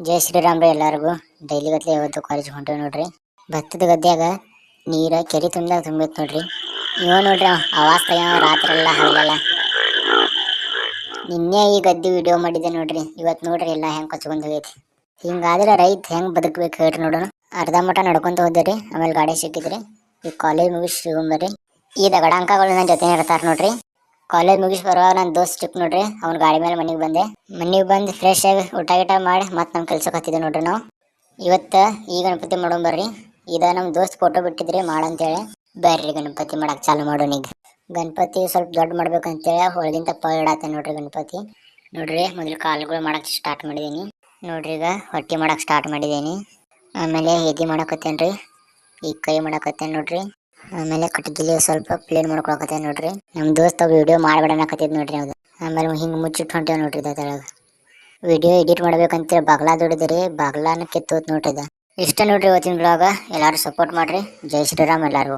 ಜೈ ಶ್ರೀರಾಮ್ ರೀ ಎಲ್ಲರಿಗೂ. ಡೈಲಿ ಗತ್ಲೆ ಇವತ್ತು ಕಾಲೇಜ್ ಹೊಂಟೇವ್ ನೋಡ್ರಿ. ಭತ್ತದ ಗದ್ಯಾಗ ನೀರ ಕೆರೆ ತುಂಬೈತ್ ನೋಡ್ರಿ. ಇವ ನೋಡ್ರಿ ಆವಾಜ್ ತೆಗ್ಯಾವ ರಾತ್ರಿ ಎಲ್ಲ ಹಗಲೆಲ್ಲ. ನಿನ್ನೆ ಈ ಗದ್ದೆ ವಿಡಿಯೋ ಮಾಡಿದ್ದೆ ನೋಡ್ರಿ. ಇವತ್ತು ನೋಡ್ರಿ ಎಲ್ಲ ಹೆಂಗ್ ಕೊಚ್ಕೊಂಡ್ ಹೋಗೈತಿ. ಹಿಂಗಾದ್ರೆ ರೈತ ಹೆಂಗ್ ಬದುಕ್ಬೇಕು ಹೇಳ್ರಿ ನೋಡೋಣ. ಅರ್ಧ ಮಠ ನಡ್ಕೊಂತ ಹೋದ್ರಿ, ಆಮೇಲೆ ಗಾಡಿ ಸಿಕ್ಕಿದ್ರಿ. ಈ ಕಾಲೇಜ್ ಮುಗಿಸಿ ಸಿಗುಂಬರ್ರಿ. ಈ ದಗಡ ಅಂಕಗಳು ನನ್ನ ಜೊತೆ ಇರ್ತಾರ ನೋಡ್ರಿ. ಕಾಲೇಜ್ ಮುಗಿಸಿ ಬರುವಾಗ ನನ್ನ ದೋಸ್ತ್ ಸಿಕ್ ನೋಡ್ರಿ. ಅವ್ನ ಗಾಡಿ ಮೇಲೆ ಮನೆಗೆ ಬಂದೆ. ಮನೆಗೆ ಬಂದು ಫ್ರೆಶ್ ಆಗಿ ಊಟ ಮಾಡಿ ಮತ್ತೆ ನಮ್ಮ ಕೆಲ್ಸಕ್ಕೆ ಹತ್ತಿದ್ದೆ ನೋಡ್ರಿ. ನಾವು ಇವತ್ತು ಈ ಗಣಪತಿ ಮಾಡೋಣ ಬರ್ರಿ. ಇದ ನಮ್ಮ ದೋಸ್ತ್ ಫೋಟೋ ಬಿಟ್ಟಿದ್ರಿ ಮಾಡಂತೇಳಿ. ಬರ್ರಿ ಗಣಪತಿ ಮಾಡಕ್ ಚಾಲು ಮಾಡೋಣ. ಈಗ ಗಣಪತಿ ಸ್ವಲ್ಪ ದೊಡ್ಡ ಮಾಡ್ಬೇಕಂತೇಳಿ ಹೊಳಗಿನ ತಪ್ಪ ಇಡತ್ತೆ ನೋಡ್ರಿ. ಗಣಪತಿ ನೋಡ್ರಿ ಮೊದಲು ಕಾಲುಗಳು ಮಾಡಕ್ ಸ್ಟಾರ್ಟ್ ಮಾಡಿದೀನಿ ನೋಡ್ರಿ. ಈಗ ಹೊಟ್ಟೆ ಮಾಡಕ್ ಸ್ಟಾರ್ಟ್ ಮಾಡಿದೀನಿ. ಆಮೇಲೆ ಎದಿ ಮಾಡಕತ್ತೇನ್ರಿ. ಈಗ ಕೈ ಮಾಡಕತ್ತೇನ್ ನೋಡ್ರಿ. ಆಮೇಲೆ ಕಟಗಿಲಿ ಸ್ವಲ್ಪ ಪ್ಲೇನ್ ಮಾಡ್ಕೊಳಕತ್ತೇನ್ ನೋಡ್ರಿ. ನಮ್ ದೋಸ್ತ ವಿಡಿಯೋ ಮಾಡ್ಬೇಡನಕತ್ತಿದ್ ನೋಡ್ರಿ. ಅದು ಆಮೇಲೆ ಹಿಂಗ್ ಮುಚ್ಚಿಟ್ಟು ಹೊಂಟೇವ್ ನೋಡ್ರಿ. ತೆಳಗ ವಿಡಿಯೋ ಎಡಿಟ್ ಮಾಡ್ಬೇಕಂತ ಬಾಗ್ಲಾ ದುಡಿದ್ರಿ. ಬಾಗ್ಲಾನ ಕಿತ್ತೋತ್ ನೋಡ್ರಿ. ಇಷ್ಟ ನೋಡ್ರಿ ಇವತ್ತಿನ ಬ್ಲಾಗ. ಎಲ್ಲಾರು ಸಪೋರ್ಟ್ ಮಾಡ್ರಿ. ಜೈ ಶ್ರೀರಾಮ್ ಎಲ್ಲಾರು.